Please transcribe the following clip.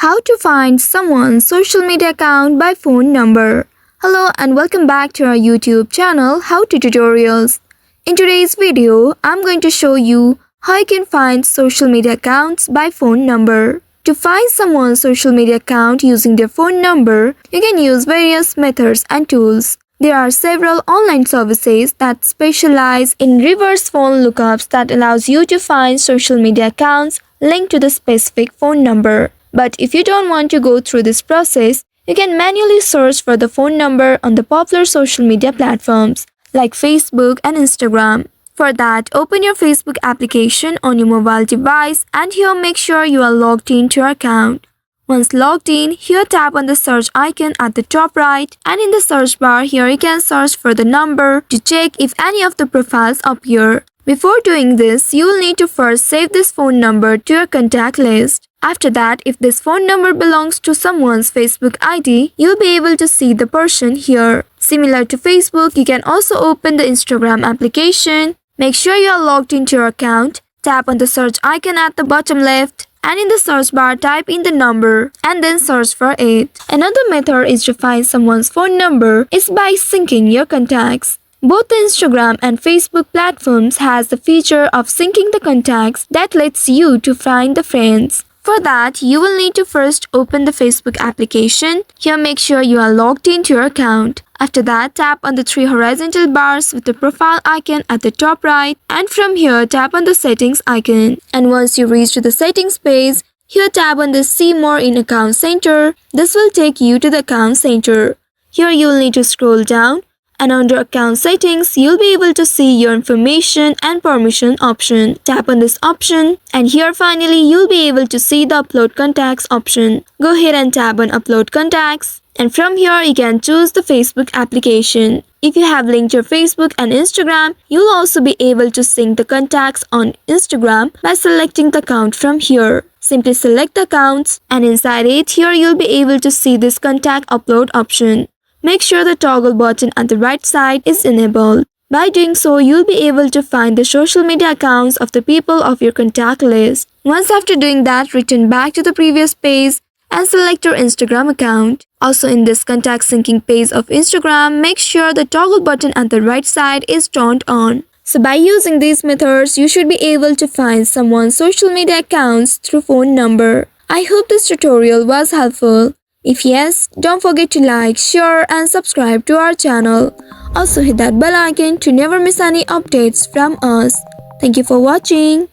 How to find someone's social media account by phone number. Hello and welcome back to our YouTube channel How to Tutorials. In today's video, I'm going to show you how you can find social media accounts by phone number. To find someone's social media account using their phone number, you can use various methods and tools. There are several online services that specialize in reverse phone lookups that allows you to find social media accounts linked to the specific phone number. But if you don't want to go through this process, you can manually search for the phone number on the popular social media platforms like Facebook and Instagram. For that, open your Facebook application on your mobile device and here make sure you are logged into your account. Once logged in, here tap on the search icon at the top right and in the search bar here you can search for the number to check if any of the profiles appear. Before doing this, you will need to first save this phone number to your contact list. After that, if this phone number belongs to someone's Facebook ID, you'll be able to see the person here. Similar to Facebook, you can also open the Instagram application. Make sure you are logged into your account. Tap on the search icon at the bottom left and in the search bar type in the number and then search for it. Another method is to find someone's phone number is by syncing your contacts. Both the Instagram and Facebook platforms has the feature of syncing the contacts that lets you to find the friends. For that, you will need to first open the Facebook application. Here make sure you are logged into your account. After that, tap on the three horizontal bars with the profile icon at the top right and from here tap on the settings icon. And once you reach to the settings page, here tap on the see more in account center. This will take you to the account center. Here you will need to scroll down and under account settings, you'll be able to see your information and permission option. Tap on this option and here finally you'll be able to see the upload contacts option. Go ahead and tap on upload contacts and from here you can choose the Facebook application. If you have linked your Facebook and Instagram, you'll also be able to sync the contacts on Instagram by selecting the account from here. Simply select the accounts and inside it here you'll be able to see this contact upload option. Make sure the toggle button at the right side is enabled. By doing so, you'll be able to find the social media accounts of the people of your contact list. Once after doing that, return back to the previous page and select your Instagram account. Also in this contact syncing page of Instagram, make sure the toggle button at the right side is turned on. So by using these methods, you should be able to find someone's social media accounts through phone number. I hope this tutorial was helpful. If yes, don't forget to like, share and subscribe to our channel. Also hit that bell icon to never miss any updates from us. Thank you for watching.